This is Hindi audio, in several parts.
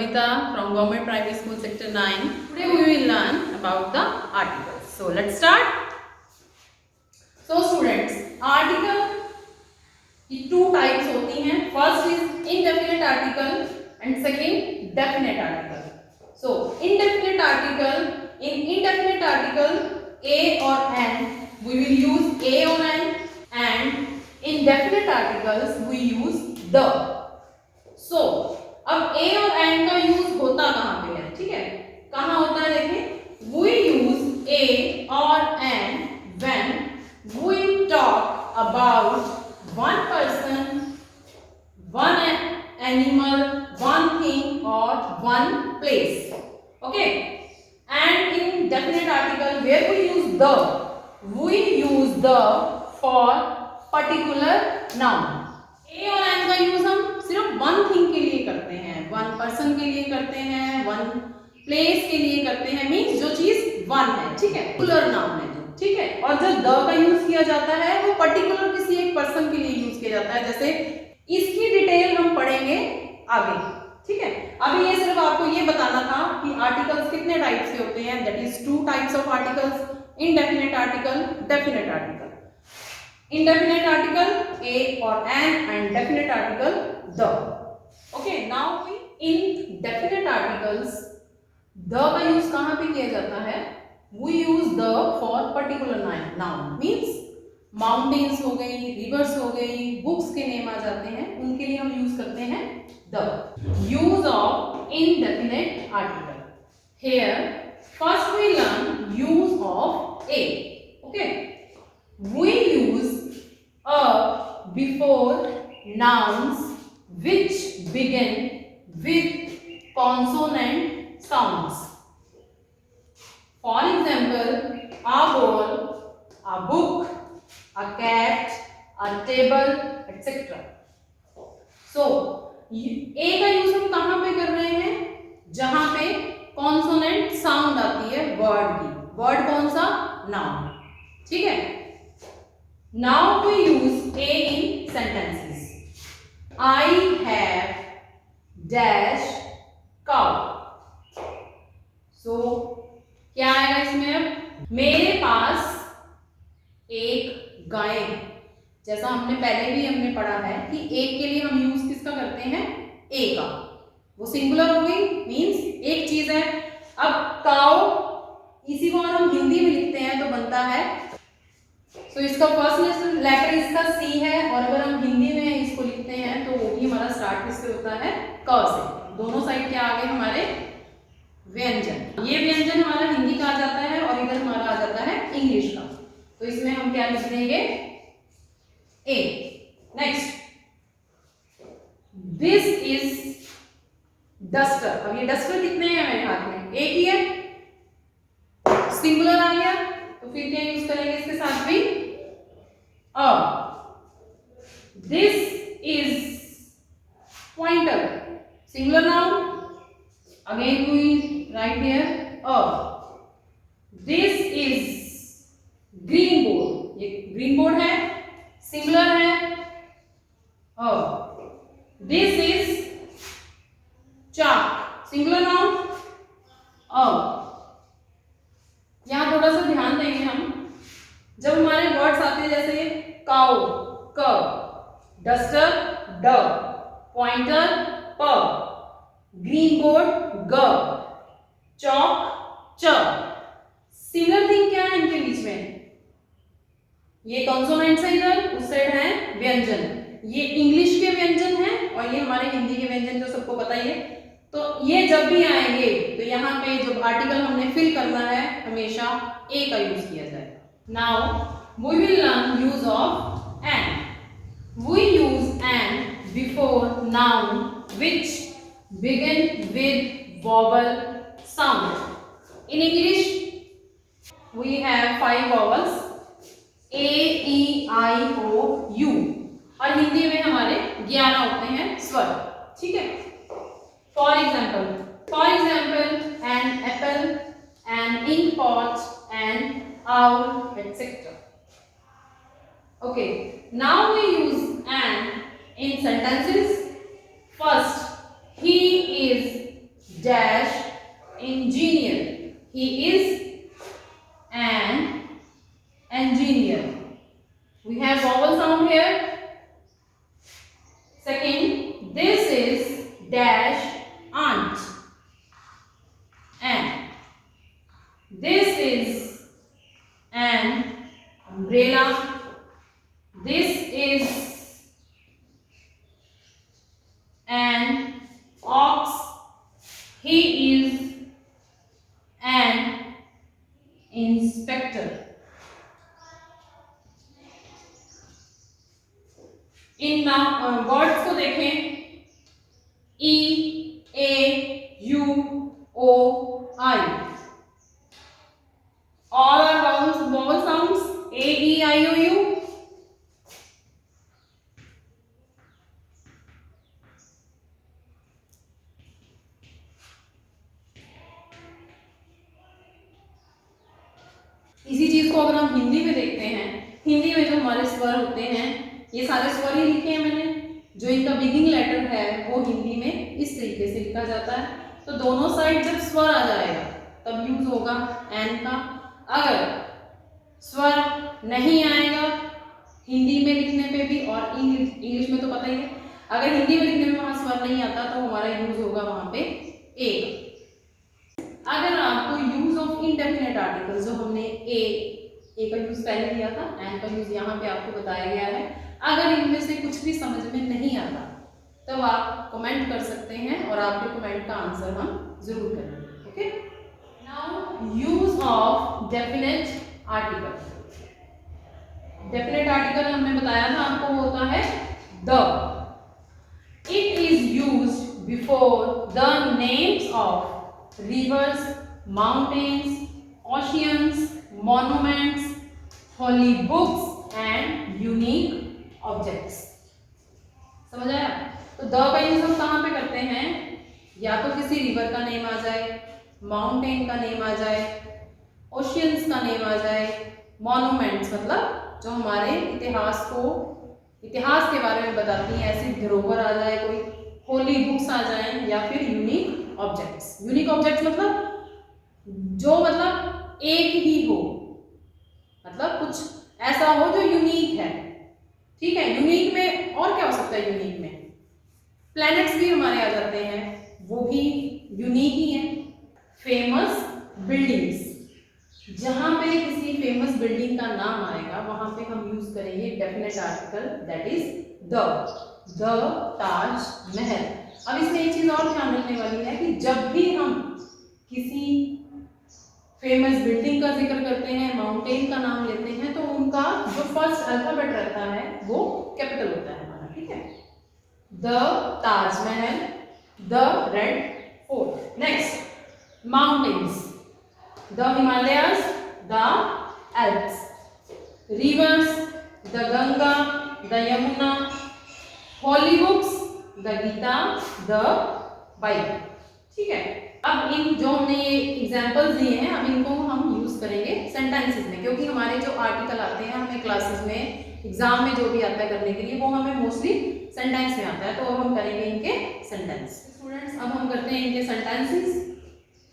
Kavita from Government Primary School Sector 9. Today we will learn about the articles. So let's start. So students, article की two types होती हैं. First is indefinite article and second definite article. So indefinite article, in indefinite article a or an we will use a or an, and in definite articles we use the. So अब a और and का यूज होता कहाँ पे है, ठीक है, कहाँ होता है देखें, we use a or an when we talk about one person, one animal, one thing or one place. Okay, and in definite article where we use the, we use the for particular noun. a और n का यूज हम सिर्फ वन थिंग के लिए करते हैं, वन पर्सन के लिए करते हैं, वन प्लेस के लिए करते हैं, मीन्स जो चीज वन है, ठीक है, पर्टिकुलर नाउन है जो, ठीक है. और जो द का यूज किया जाता है वो पर्टिकुलर किसी एक पर्सन के लिए यूज किया जाता है. जैसे इसकी डिटेल हम पढ़ेंगे आगे, ठीक है. अभी ये सिर्फ आपको ये बताना था कि आर्टिकल्स कितने टाइप्स के होते हैं. That is two types of articles, indefinite article, definite article. Indefinite article a or an and definite article the. Okay, now in definite articles the का यूज कहाँ पे किया जाता है, we use the for particular noun. Means mountains हो गई, rivers हो गई, books के नेम आ जाते हैं, उनके लिए हम यूज करते हैं the. Use of indefinite article. Here first we learn use of a. Okay, we use a before nouns which begin with consonant sounds. For example, a ball, a book, a cat, a table, etc. So a का यूज हम कहाँ पे कर रहे हैं, जहां पे कॉन्सोनेंट साउंड आती है वर्ड की. वर्ड कौन सा, नाउन, ठीक है. Now we use a in sentences. I have dash cow. So क्या आएगा इसमें, अब मेरे पास एक गाय. जैसा हमने पहले भी हमने पढ़ा है कि एक के लिए हम यूज किसका करते हैं, ए का. वो सिंगुलर हो गई, मींस एक चीज है. अब काउ इसी को अगर हम हिंदी में लिखते हैं तो बनता है, तो इसका फर्स्ट लेटर इसका सी है, और अगर हम हिंदी में इसको लिखते हैं तो वो भी हमारा स्टार्ट किससे होता है, क से. दोनों साइड क्या आ गए हमारे, व्यंजन. ये व्यंजन हमारा हिंदी का आ जाता है और इधर हमारा आ जाता है इंग्लिश का. तो इसमें हम क्या लिख देंगे, a. Next, this is duster. अब ये डस्टर कितने हैं मेरे हाथ में, एक ही है, सिंगुलर आ गया, तो फिर क्या यूज करेंगे इसके साथ भी, a. This is pointer, singular noun. Again we write here a. This is green board. ये green board है, singular है, a. This is chalk, singular noun, a. यहाँ थोड़ा सा ध्यान देंगे हम, जब हमारे वर्ड्स आते हैं जैसे काउ क, डस्टर ड, पॉइंटर प, ग्रीन बोर्ड ग, चॉक च. सिमिलर थिंग क्या है इनके बीच में, ये कॉन्सोनेंट्स है, इधर उस साइड है व्यंजन. ये इंग्लिश के व्यंजन है और ये हमारे हिंदी के व्यंजन, जो सबको पता ही है. तो ये जब भी आएंगे तो यहाँ पे जो आर्टिकल हमने फिल करना है हमेशा ए का यूज किया जाएगा. Now we will learn use of an. We use an before noun which begin with vowel sound. In English we have 5 vowels, A E I O U, और हिंदी में हमारे 11 होते हैं स्वर, ठीक है. For example, an apple, an ink pot, an owl, etc. Okay, now we use an in sentences. First, he is dash engineer. He is an engineer. We have vowel sound here. Second, this is dash aunt, and this is an umbrella. This is an ox. He is an inspector. In words को देखें, E A U O I. All are vowel sounds. A E I O U. इसी चीज को अगर हम हिंदी में देखते हैं, हिंदी में जो हमारे स्वर होते हैं, ये सारे स्वर ही लिखे हैं मैंने। जो इनका बिगिनिंग लेटर है वो हिंदी में इस तरीके से लिखा जाता है। तो दोनों साइड जब स्वर आ जाएगा तब यूज होगा एन का। अगर स्वर नहीं आएगा हिंदी में लिखने पे भी, और इंग्लिश में तो पता ही है, अगर हिंदी में लिखने में वहां स्वर नहीं आता तो हमारा यूज होगा वहां पे ए। अगर आपको यूज ऑफ इंडेफिनेट आर्टिकल, जो हमने ए का यूज पहले किया था, एन का यूज यहाँ पे आपको बताया गया है, अगर इनमें से कुछ भी समझ में नहीं आता तब आप कमेंट कर सकते हैं और आपके कमेंट का आंसर हम जरूर करेंगे। Okay, now use of definite article. Definite article हमने बताया था आपको होता है the. It is used before the names of rivers, mountains, oceans, monuments, holy books and unique objects. समझ आया? तो द का यूज हम कहाँ पे करते हैं? या तो किसी रिवर का नेम आ जाए, माउंटेन का नेम आ जाए, ओशियंस का नेम आ जाए, मॉन्यूमेंट्स मतलब जो हमारे इतिहास के बारे में बताती है, ऐसी धरोहर आ जाए कोई, होली बुक्स आ जाए, या फिर यूनिक ऑब्जेक्ट्स। यूनिक ऑब्जेक्ट्स मतलब जो मतलब एक ही हो, मतलब कुछ ऐसा हो जो यूनिक है। ठीक है, यूनिक में और क्या हो सकता है? यूनिक में प्लैनेट्स भी हमारे आ जाते हैं, वो भी यूनिक ही है। फेमस बिल्डिंग्स, जहां पे किसी फेमस बिल्डिंग का नाम आएगा वहां पे हम यूज करेंगे definite article, that is the Taj Mahal. अब इसमें एक चीज और ध्यान रखने वाली है कि जब भी हम किसी फेमस बिल्डिंग का जिक्र करते हैं, माउंटेन का नाम लेते हैं, तो उनका जो फर्स्ट अल्फाबेट रहता है वो कैपिटल होता है हमारा। ठीक है, the Taj Mahal, the red fort. Next, mountains, the Himalayas, the Alps. Rivers, the Ganga, the Yamuna. Holy books, the Gita, the Bible. ठीक है, अब इन जो हमने ये एग्जाम्पल्स दिए हैं, अब इनको हम यूज करेंगे सेंटेंसेस में, क्योंकि हमारे जो आर्टिकल आते हैं हमें क्लासेस में, एग्जाम में जो भी आता है करने के लिए, वो हमें मोस्टली सेंटेंस में आता है, तो अब हम करेंगे इनके सेंटेंस। स्टूडेंट्स, अब हम करते हैं इनके sentences.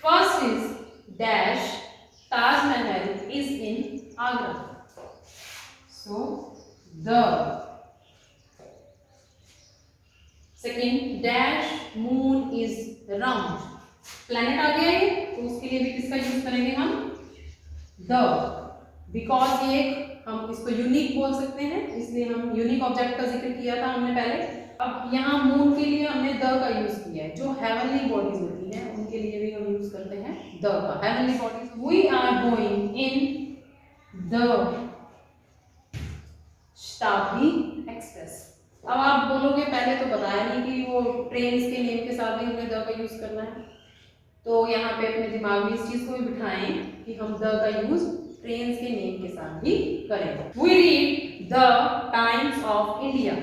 First is dash Taj Mahal is in Agra. So the. Second, dash moon is round. Planet आ गया है, तो उसके लिए भी किसका यूज करेंगे हम? द। बिकॉज ये हम इसको यूनिक बोल सकते हैं, इसलिए हम यूनिक ऑब्जेक्ट का जिक्र किया था हमने पहले। अब यहाँ मून के लिए हमने द का यूज किया है। जो हेवनली बॉडीज होती हैं उनके लिए भी हम यूज करते हैं द का। Heavenly bodies, we are going in the Shatabdi express. अब आप बोलोगे पहले तो बताया नहीं कि वो ट्रेन के नेम के साथ भी हमें द का यूज करना है, तो यहाँ पे अपने दिमाग में इस चीज को भी बिठाएं कि हम द का यूज ट्रेन के नेम के साथ भी करेंगे। We read the Times of India.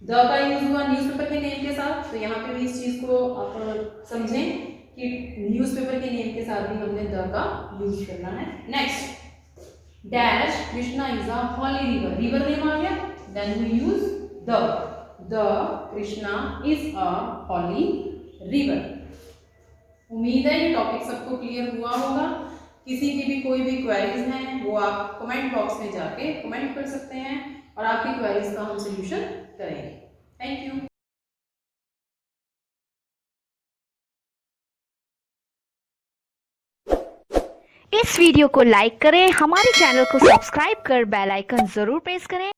The का यूज हुआ न्यूज़पेपर के नेम के साथ, तो यहाँ पे भी इस चीज को आप समझें कि न्यूज़पेपर के नेम के साथ भी हमने द का यूज करना है। Next, dash Krishna is a holy river. River name आ गया, then we use the Krishna is a holy river. उम्मीद है ये टॉपिक सबको क्लियर हुआ होगा। किसी की भी कोई भी क्वेरीज हैं वो आप कमेंट बॉक्स में जाके कमेंट कर सकते हैं और आपकी क्वेरीज का हम सॉल्यूशन करेंगे। Thank you. इस वीडियो को लाइक करें, हमारे चैनल को सब्सक्राइब कर बेल आइकन जरूर प्रेस करें।